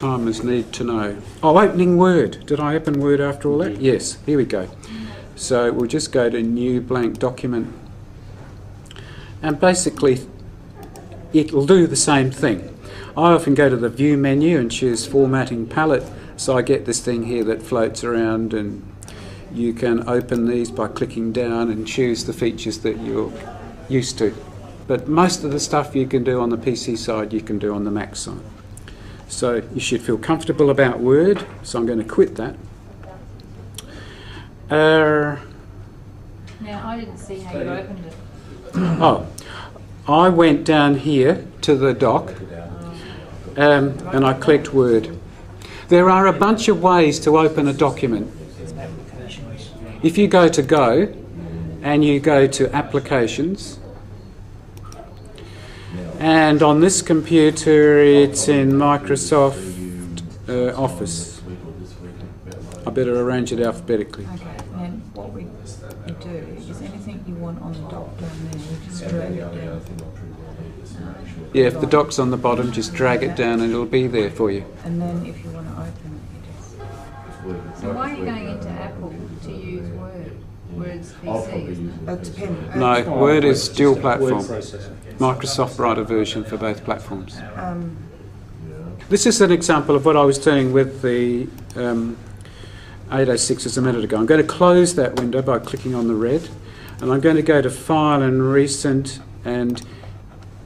Timers need to know. Oh, opening Word. Did I open Word after all that? Yes, here we go. So we'll just go to New Blank Document. And basically, it'll do the same thing. I often go to the View menu and choose Formatting Palette, so I get this thing here that floats around, and you can open these by clicking down and choose the features that you're used to. But most of the stuff you can do on the PC side, you can do on the Mac side. So you should feel comfortable about Word, so I'm going to quit that. Now, I didn't see how you opened it. Oh, I went down here to the dock and I clicked Word. There are a bunch of ways to open a document. If you go to Go and you go to Applications, and on this computer it's in Microsoft Office. I better arrange it alphabetically. Okay, and what we do is anything you want on the dock down there, you just drag it down. Yeah, if the dock's on the bottom, just drag it down and it'll be there for you. And then if you want to open it, you just... So why are you going into Apple to use Word? Word's PC, isn't it? It depends. No, Word is dual platform. Microsoft write a version for both platforms. This is an example of what I was doing with the 806 a minute ago. I'm going to close that window by clicking on the red, and I'm going to go to File and Recent, and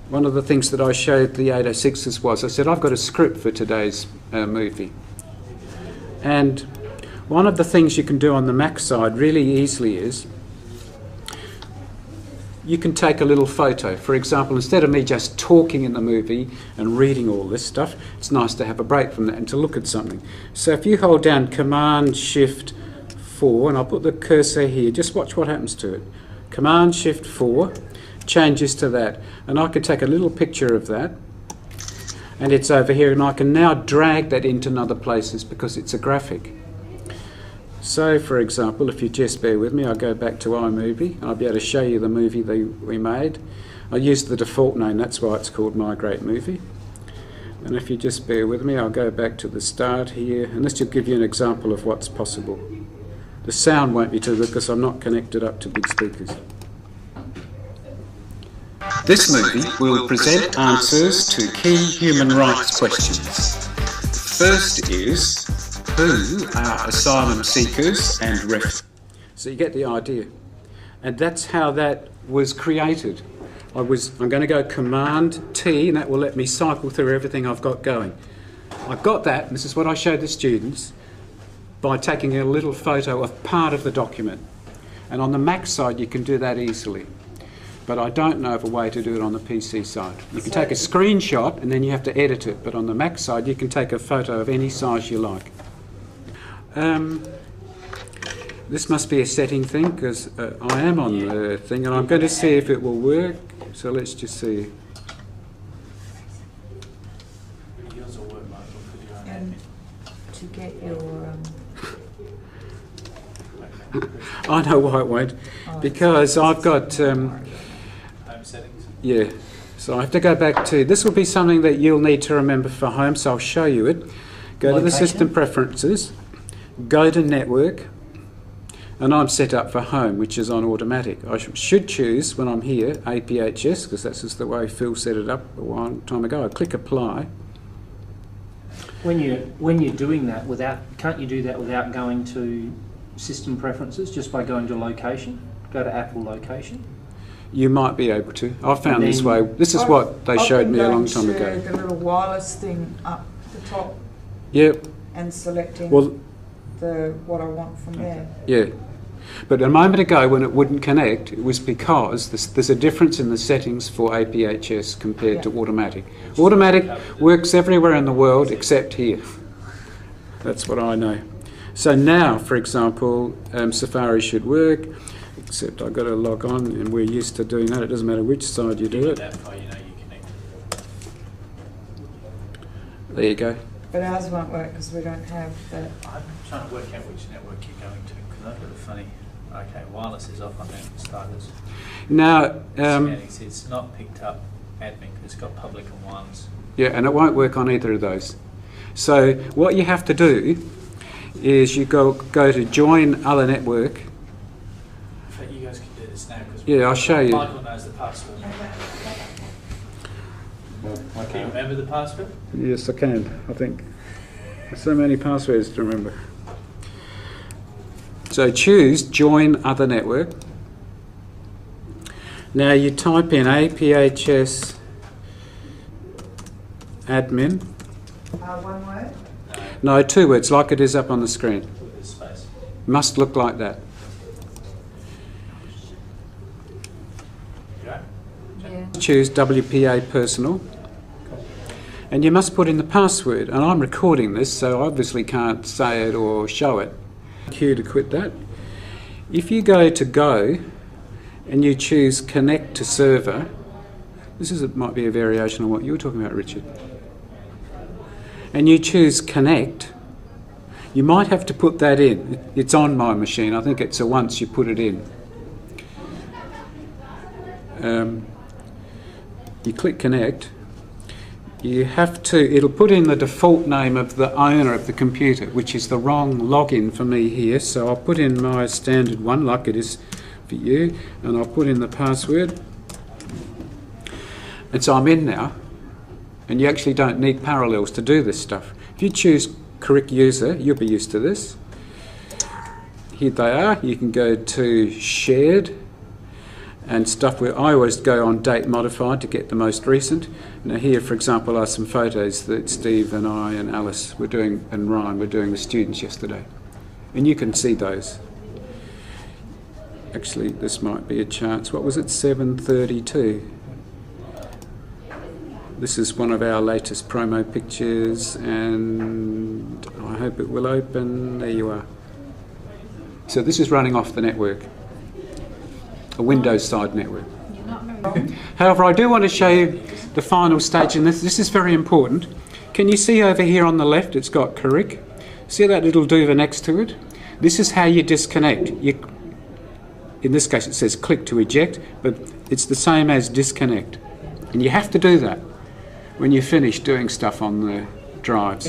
one of the things that I showed the 806s was, I said I've got a script for today's movie. And one of the things you can do on the Mac side really easily is you can take a little photo. For example, instead of me just talking in the movie and reading all this stuff, it's nice to have a break from that and to look at something. So if you hold down Command-Shift-4, and I'll put the cursor here, just watch what happens to it. Command-Shift-4 changes to that. And I can take a little picture of that, and it's over here, and I can now drag that into other places because it's a graphic. So, for example, if you just bear with me, I'll go back to iMovie, and I'll be able to show you the movie that we made. I used the default name, that's why it's called My Great Movie. And if you just bear with me, I'll go back to the start here, and this will give you an example of what's possible. The sound won't be too good because I'm not connected up to big speakers. This movie will present answers to key human rights questions. First is, who are asylum seekers and refugees? So you get the idea. And that's how that was created. I'm going to go Command-T, and that will let me cycle through everything I've got going. I've got that, and this is what I showed the students, by taking a little photo of part of the document. And on the Mac side, you can do that easily. But I don't know of a way to do it on the PC side. You can take a screenshot, and then you have to edit it. But on the Mac side, you can take a photo of any size you like. This must be a setting thing because I am on the thing, and I'm going to see if it will work. So let's just see. And to get your... I know why it won't. Because I've got... yeah, so I have to go back to... This will be something that you'll need to remember for home, so I'll show you it. Go to the System Preferences. Go to Network, and I'm set up for Home, which is on automatic. I should choose, when I'm here, APHS, because that's just the way Phil set it up a long time ago. I click Apply. When you're doing that, can't you do that without going to System Preferences, just by going to Location? Go to Apple Location? You might be able to. I found this way. This is what they showed me a long time ago. The little wireless thing up the top. Yep. And selecting what I want from there. Yeah. But a moment ago when it wouldn't connect, it was because there's a difference in the settings for APHS compared to automatic. Automatic works everywhere in the world except here. That's what I know. So now, for example, Safari should work, except I've got to log on, and we're used to doing that. It doesn't matter which side you do it. There you go. But ours won't work because we don't have that. I'm trying to work out which network you're going to, because I've got a funny... Okay, wireless is off on that for starters. Now... it's not picked up admin because it's got public and wireless. Yeah, and it won't work on either of those. So what you have to do is you go to join other network. In fact, you guys can do this now because Yeah, I'll show you. Michael knows the password. Can you remember the password? Yes, I can, I think. There's so many passwords to remember. So choose join other network. Now you type in APHS admin. One word? No, 2 words, like it is up on the screen. With a space. Must look like that. Yeah. Yeah. Choose WPA personal. And you must put in the password. And I'm recording this, so I obviously can't say it or show it. Cue to quit that. If you go to Go and you choose Connect to Server, might be a variation on what you were talking about, Richard. And you choose Connect, you might have to put that in. It's on my machine. I think it's a once you put it in. You click Connect. You have to, it'll put in the default name of the owner of the computer, which is the wrong login for me here. So I'll put in my standard one like it is for you, and I'll put in the password. And so I'm in now, and you actually don't need parallels to do this stuff. If you choose correct user, you'll be used to this. Here they are. You can go to shared and stuff where I always go on date modified to get the most recent. Now here, for example, are some photos that Steve and I and Alice were doing, and Ryan were doing with students yesterday. And you can see those. Actually, this might be a chance. What was it? 7:32. This is one of our latest promo pictures, and I hope it will open. There you are. So this is running off the network, a Windows side network. You're not very wrong. However, I do want to show you the final stage, and this is very important. Can you see over here on the left, it's got correct? See that little dover next to it? This is how you disconnect. In this case, it says click to eject, but it's the same as disconnect. And you have to do that when you finish doing stuff on the drives.